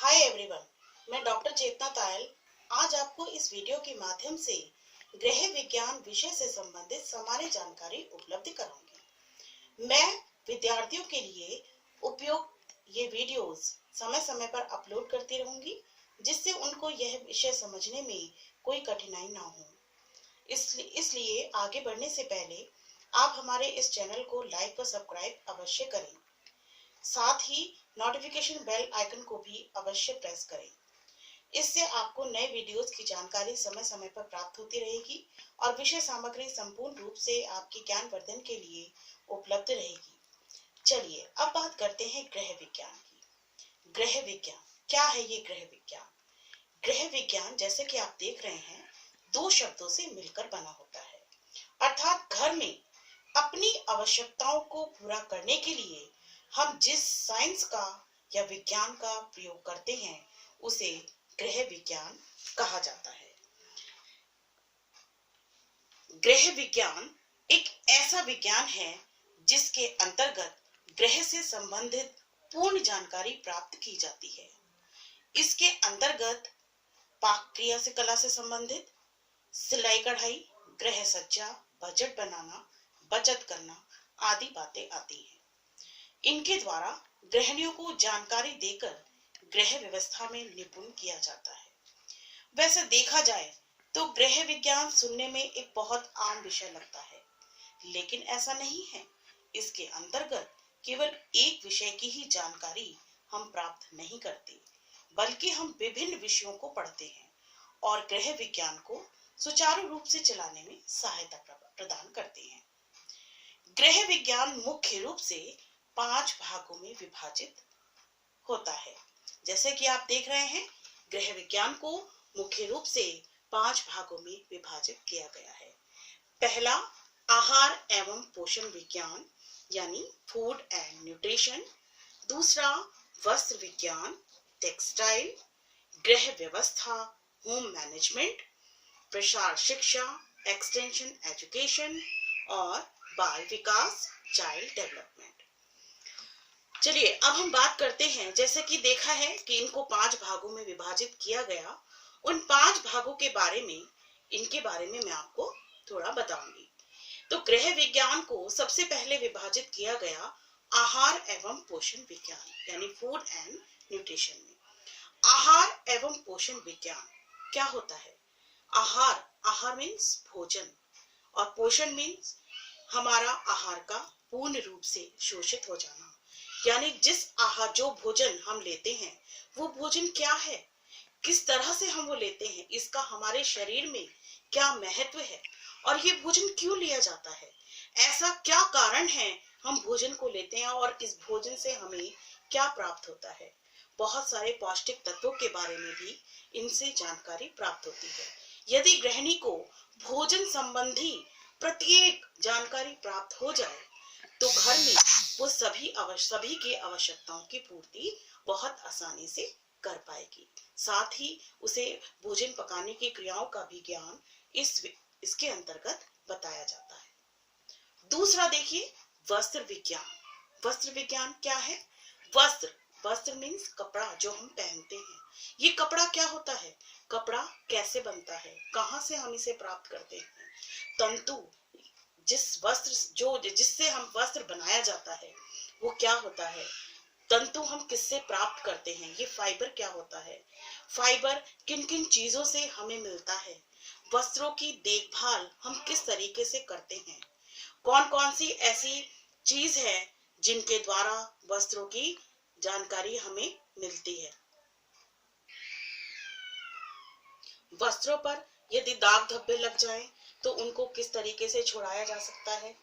Hi everyone, मैं doctor चेतना तायल आज आपको इस वीडियो के माध्यम से गृह विज्ञान विषय से संबंधित सामान्य जानकारी उपलब्ध कराऊंगी। मैं विद्यार्थियों के लिए उपयोग ये वीडियोस समय समय पर अपलोड करती रहूंगी, जिससे उनको यह विषय समझने में कोई कठिनाई ना हो। इसलिए आगे बढ़ने से पहले आप हमारे इस चैनल को लाइक व सब्सक्राइब अवश्य करें। साथ ही नोटिफिकेशन बेल आइकन को भी अवश्य प्रेस करें। इससे आपको नए वीडियोस की जानकारी समय समय पर प्राप्त होती रहेगी और विषय सामग्री संपूर्ण रूप से आपके ज्ञान वर्धन के लिए उपलब्ध रहेगी। चलिए अब बात करते हैं गृह विज्ञान की। गृह विज्ञान क्या है? ये गृह विज्ञान जैसे कि आप देख रहे हैं, दो शब्दों से मिलकर बना होता है, अर्थात घर में अपनी आवश्यकताओं को पूरा करने के लिए हम जिस साइंस का या विज्ञान का प्रयोग करते हैं उसे गृह विज्ञान कहा जाता है। गृह विज्ञान एक ऐसा विज्ञान है जिसके अंतर्गत गृह से संबंधित पूर्ण जानकारी प्राप्त की जाती है। इसके अंतर्गत पाक क्रिया से कला से संबंधित सिलाई कढ़ाई, गृह सज्जा, बजट बनाना, बचत करना आदि बातें आती हैं। इनके द्वारा गृहिणियों को जानकारी देकर गृह व्यवस्था में निपुण किया जाता है। वैसे देखा जाए तो गृह विज्ञान सुनने में एक बहुत आम विषय लगता है, लेकिन ऐसा नहीं है। इसके अंतर्गत केवल एक विषय की ही जानकारी हम प्राप्त नहीं करते, बल्कि हम विभिन्न विषयों को पढ़ते हैं और गृह विज्ञान को सुचारू रूप से चलाने में सहायता प्रदान करते हैं। गृह विज्ञान मुख्य रूप से 5 भागों में विभाजित होता है। जैसे कि आप देख रहे हैं, गृह विज्ञान को मुख्य रूप से 5 भागों में विभाजित किया गया है। पहला आहार एवं पोषण विज्ञान यानी फूड एंड न्यूट्रिशन। दूसरा वस्त्र विज्ञान, टेक्सटाइल। गृह व्यवस्था, होम मैनेजमेंट। प्रसार शिक्षा, एक्सटेंशन एजुकेशन। और बाल विकास, चाइल्ड डेवलपमेंट। चलिए अब हम बात करते हैं, जैसे कि देखा है कि इनको 5 भागों में विभाजित किया गया, उन 5 भागों के बारे में मैं आपको थोड़ा बताऊंगी। तो गृह विज्ञान को सबसे पहले विभाजित किया गया आहार एवं पोषण विज्ञान यानी फूड एंड न्यूट्रिशन में। आहार एवं पोषण विज्ञान क्या होता है? आहार मीन्स भोजन और पोषण मीन्स हमारा आहार का पूर्ण रूप से शोषित हो जाना, यानी जो भोजन हम लेते हैं वो भोजन क्या है, किस तरह से हम वो लेते हैं, इसका हमारे शरीर में क्या महत्व है और ये भोजन क्यों लिया जाता है, ऐसा क्या कारण है हम भोजन को लेते हैं और इस भोजन से हमें क्या प्राप्त होता है। बहुत सारे पौष्टिक तत्वों के बारे में भी इनसे जानकारी प्राप्त होती है। यदि गृहिणी को भोजन संबंधी प्रत्येक जानकारी प्राप्त हो जाए तो घर में वो सभी की आवश्यकताओं की पूर्ति बहुत आसानी से कर पाएगी। साथ ही उसे भोजन पकाने की क्रियाओं का भी ज्ञान इसके अंतर्गत बताया जाता है। दूसरा देखिए, वस्त्र विज्ञान। वस्त्र विज्ञान क्या है? वस्त्र मीन्स कपड़ा जो हम पहनते हैं। ये कपड़ा क्या होता है? कपड़ा कैसे बनता है, कहाँ से हम इसे प्राप्त करते हैं? तंतु, जिससे हम वस्त्र बनाया जाता है वो क्या होता है? तंतु हम किससे प्राप्त करते हैं? ये फाइबर क्या होता है? फाइबर किन किन चीजों से हमें मिलता है? वस्त्रों की देखभाल हम किस तरीके से करते हैं? कौन कौन सी ऐसी चीज है जिनके द्वारा वस्त्रों की जानकारी हमें मिलती है? वस्त्रों पर यदि दाग धब्बे लग जाएं तो उनको किस तरीके से छुड़ाया जा सकता है?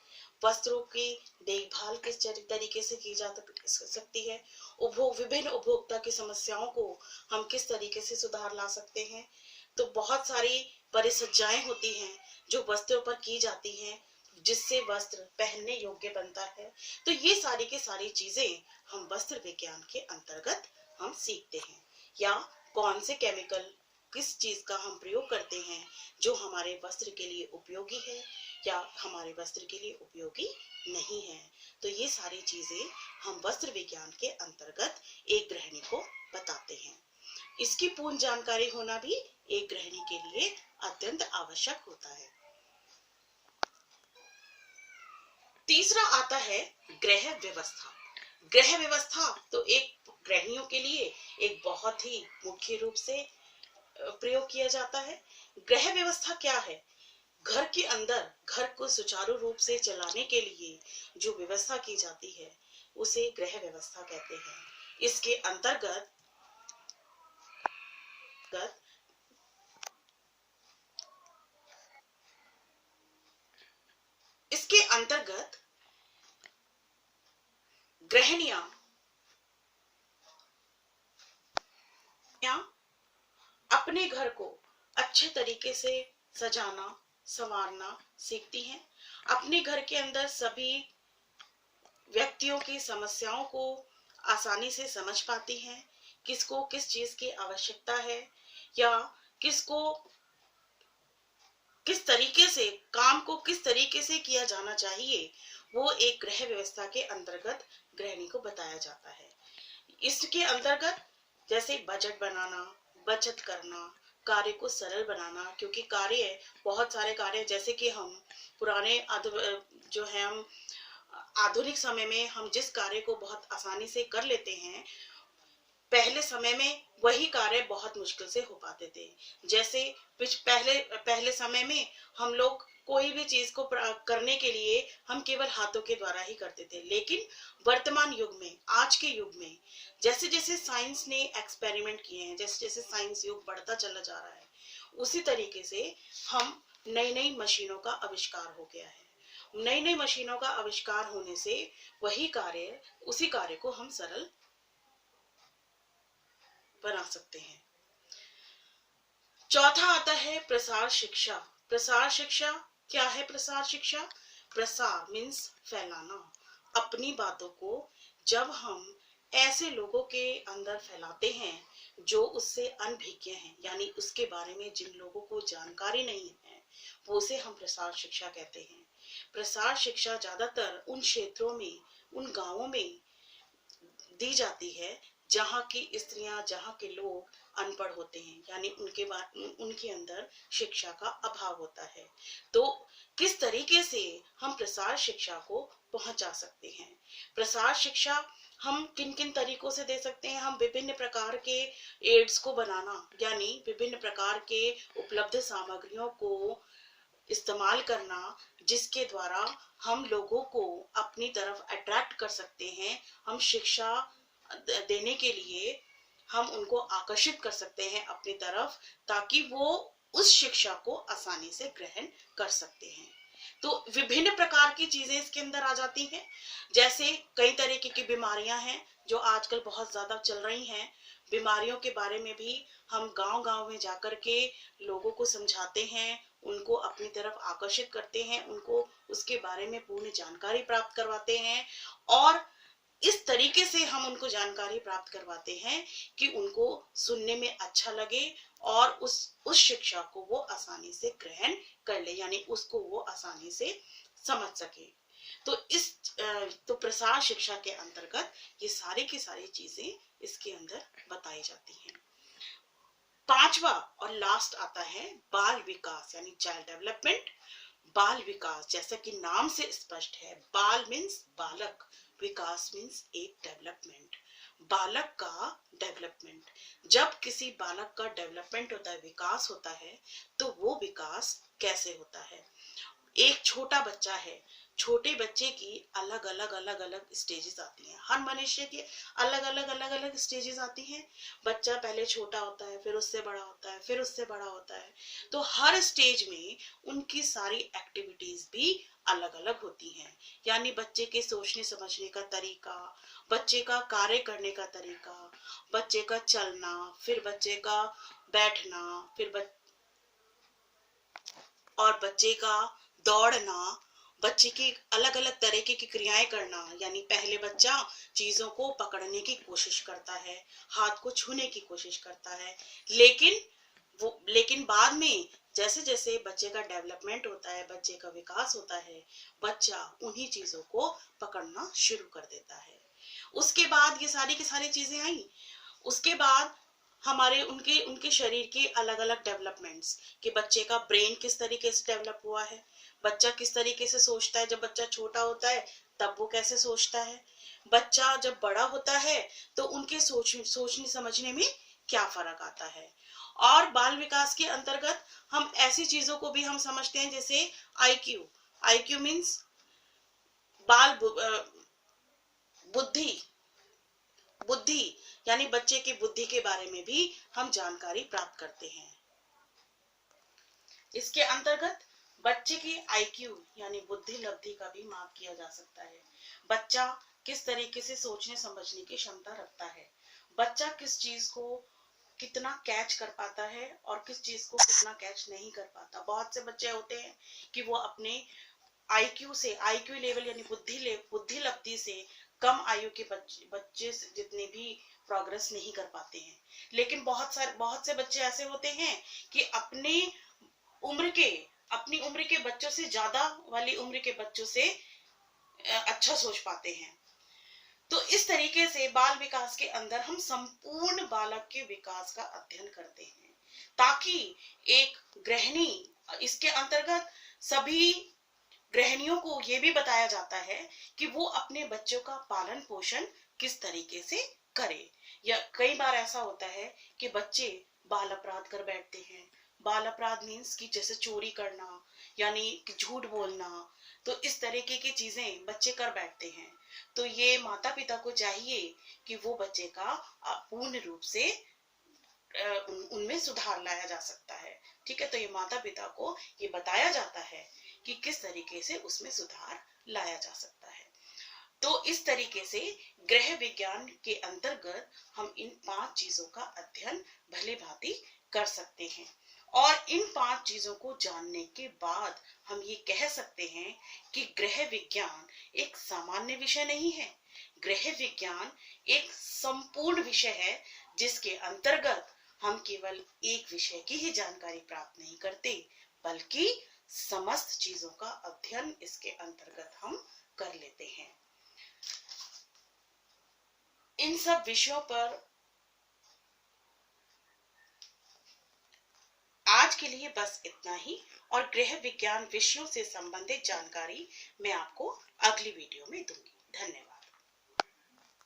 वस्त्रों की देखभाल किस तरीके से की जा सकती है? विभिन्न उपभोक्ता की समस्याओं को हम किस तरीके से सुधार ला सकते हैं? तो बहुत सारी परिसज्जाएं होती हैं जो वस्त्रों पर की जाती हैं, जिससे वस्त्र पहनने योग्य बनता है। तो ये सारी की सारी चीजें हम वस्त्र विज्ञान के अंतर्गत हम सीखते हैं। या कौन से केमिकल, किस चीज का हम प्रयोग करते हैं जो हमारे वस्त्र के लिए उपयोगी है या हमारे वस्त्र के लिए उपयोगी नहीं है। तो ये सारी चीजें हम वस्त्र विज्ञान के अंतर्गत एक गृहिणी को बताते हैं। इसकी पूर्ण जानकारी होना भी एक गृहिणी के लिए अत्यंत आवश्यक होता है। तीसरा आता है गृह व्यवस्था। गृह व्यवस्था तो एक गृहिणियों के लिए एक बहुत ही मुख्य रूप से प्रयोग किया जाता है। गृह व्यवस्था क्या है? घर के अंदर घर को सुचारू रूप से चलाने के लिए जो व्यवस्था की जाती है उसे गृह व्यवस्था कहते हैं। इसके अंतर्गत गृहिणियां अपने घर को अच्छे तरीके से सजाना संवारना सीखती हैं। अपने घर के अंदर सभी व्यक्तियों की समस्याओं को आसानी से समझ पाती हैं। किसको किस चीज की आवश्यकता है या किसको किस तरीके से काम को किस तरीके से किया जाना चाहिए, वो एक गृह व्यवस्था के अंतर्गत गृहिणी को बताया जाता है। इसके अंतर्गत जैसे बजट बनाना, बचत करना, कार्य को सरल बनाना, क्योंकि कार्य बहुत सारे कार्य जैसे कि हम पुराने जो है हम आधुनिक समय में हम जिस कार्य को बहुत आसानी से कर लेते हैं, पहले समय में वही कार्य बहुत मुश्किल से हो पाते थे। जैसे पहले समय में हम लोग कोई भी चीज को करने के लिए हम केवल हाथों के द्वारा ही करते थे, लेकिन वर्तमान युग में, आज के युग में जैसे जैसे साइंस ने एक्सपेरिमेंट किए हैं, जैसे जैसे साइंस युग बढ़ता चला जा रहा है, उसी तरीके से हम नई नई मशीनों का आविष्कार हो गया है। नई नई मशीनों का आविष्कार होने से उसी कार्य को हम सरल बना सकते हैं। चौथा आता है प्रसार शिक्षा। प्रसार शिक्षा क्या है? प्रसार शिक्षा, प्रसार मीन्स फैलाना। अपनी बातों को जब हम ऐसे लोगों के अंदर फैलाते हैं जो उससे अनभिज्ञ हैं, यानी उसके बारे में जिन लोगों को जानकारी नहीं है, वो उसे हम प्रसार शिक्षा कहते हैं। प्रसार शिक्षा ज्यादातर उन क्षेत्रों में, उन गांवों में दी जाती है जहाँ की स्त्रियां, जहाँ के लोग अनपढ़ होते हैं, यानी उनके अंदर शिक्षा का अभाव होता है। तो किस तरीके से हम प्रसार शिक्षा को पहुंचा सकते हैं? प्रसार शिक्षा हम किन किन तरीकों से दे सकते हैं? हम विभिन्न प्रकार के एड्स को बनाना, यानी विभिन्न प्रकार के उपलब्ध सामग्रियों को इस्तेमाल करना, जिसके द्वारा हम लोगों को अपनी तरफ अट्रैक्ट कर सकते हैं। हम शिक्षा देने के लिए हम उनको आकर्षित कर सकते हैं अपनी तरफ, ताकि वो उस शिक्षा को आसानी से ग्रहण कर सकते हैं। तो विभिन्न प्रकार की चीजें इसके अंदर आ जाती हैं। जैसे कई तरीके की बीमारियां हैं जो आजकल बहुत ज्यादा चल रही हैं। बीमारियों के बारे में भी हम गांव-गांव में जाकर के लोगों को समझाते हैं, उनको अपनी तरफ आकर्षित करते हैं, उनको उसके बारे में पूर्ण जानकारी प्राप्त करवाते हैं, और इस तरीके से हम उनको जानकारी प्राप्त करवाते हैं कि उनको सुनने में अच्छा लगे और उस शिक्षा को वो आसानी से ग्रहण कर ले, यानी उसको वो आसानी से समझ सके। तो प्रसार शिक्षा के अंतर्गत ये सारी की सारी चीजें इसके अंदर बताई जाती हैं। पांचवा और लास्ट आता है बाल विकास, यानी चाइल्ड डेवलपमेंट। बाल विकास जैसा कि नाम से स्पष्ट है, बाल मीन्स बालक, विकास मीन्स एक डेवलपमेंट, बालक का डेवलपमेंट। जब किसी बालक का डेवलपमेंट होता है, विकास होता है, तो वो विकास कैसे होता है? एक छोटा बच्चा है, छोटे बच्चे की अलग अलग स्टेजेस आती हैं। हर मनुष्य की अलग अलग स्टेजेस आती हैं। बच्चा पहले छोटा होता है, फिर उससे बड़ा होता है, फिर उससे बड़ा होता है। तो हर स्टेज में उनकी सारी एक्टिविटीज भी अलग अलग होती हैं। यानी बच्चे के सोचने समझने का तरीका, बच्चे का कार्य करने का तरीका, बच्चे का चलना, फिर बच्चे का बैठना, और बच्चे का दौड़ना, बच्चे की अलग अलग तरीके की क्रियाएं करना। यानी पहले बच्चा चीजों को पकड़ने की कोशिश करता है, हाथ को छूने की कोशिश करता है, लेकिन बाद में जैसे जैसे बच्चे का डेवलपमेंट होता है, बच्चे का विकास होता है, बच्चा उन्हीं चीजों को पकड़ना शुरू कर देता है। उसके बाद ये सारी की सारी चीजें आई। उसके बाद हमारे उनके उनके शरीर के अलग अलग डेवलपमेंट्स, कि बच्चे का ब्रेन किस तरीके से डेवलप हुआ है, बच्चा किस तरीके से सोचता है, जब बच्चा छोटा होता है तब वो कैसे सोचता है, बच्चा जब बड़ा होता है तो उनके सोचने समझने में क्या फर्क आता है। और बाल विकास के अंतर्गत हम ऐसी चीजों को भी हम समझते हैं जैसे आईक्यू। आईक्यू मीन्स बाल बुद्धि। बुद्धि यानी बच्चे की बुद्धि के बारे में भी हम जानकारी प्राप्त करते हैं। इसके अंतर्गत बच्चे की आईक्यू यानी बुद्धि लब्धि का भी माप किया जा सकता है। बच्चा किस तरीके से सोचने समझने की क्षमता रखता है, बच्चा किस चीज को कितना कैच कर पाता है और किस चीज को कितना कैच नहीं कर पाता। बहुत से बच्चे होते हैं कि वो अपने आईक्यू से, आईक्यू लेवल यानी बुद्धि लब्धि से कम आयु के बच्चे से जितने भी प्रोग्रेस नहीं कर पाते हैं। लेकिन बहुत से बच्चे ऐसे होते हैं कि अपनी उम्र के बच्चों से ज्यादा वाली उम्र के बच्चों से अच्छा सोच पाते हैं। तो इस तरीके से बाल विकास के अंदर हम संपूर्ण बालक के विकास का अध्ययन करते हैं, ताकि एक गृहिणी, इसके अंतर्गत सभी गृहिणियों को ये भी बताया जाता है कि वो अपने बच्चों का पालन पोषण किस तरीके से करे। या कई बार ऐसा होता है कि बच्चे बाल अपराध कर बैठते हैं। बाल अपराध मीन्स कि जैसे चोरी करना यानी कि झूठ बोलना, तो इस तरीके की चीजें बच्चे कर बैठते हैं। तो ये माता पिता को चाहिए कि वो बच्चे का पूर्ण रूप से उनमें सुधार लाया जा सकता है। ठीक है, तो ये माता पिता को ये बताया जाता है कि किस तरीके से उसमें सुधार लाया जा सकता है। तो इस तरीके से गृह विज्ञान के अंतर्गत हम इन 5 चीजों का अध्ययन भली भांति कर सकते हैं। और इन 5 चीजों को जानने के बाद हम ये कह सकते हैं कि गृह विज्ञान एक सामान्य विषय नहीं है। गृह विज्ञान एक संपूर्ण विषय है, जिसके अंतर्गत हम केवल एक विषय की ही जानकारी प्राप्त नहीं करते, बल्कि समस्त चीजों का अध्ययन इसके अंतर्गत हम कर लेते हैं। इन सब विषयों पर आज के लिए बस इतना ही, और गृह विज्ञान विषयों से संबंधित जानकारी मैं आपको अगली वीडियो में दूंगी। धन्यवाद।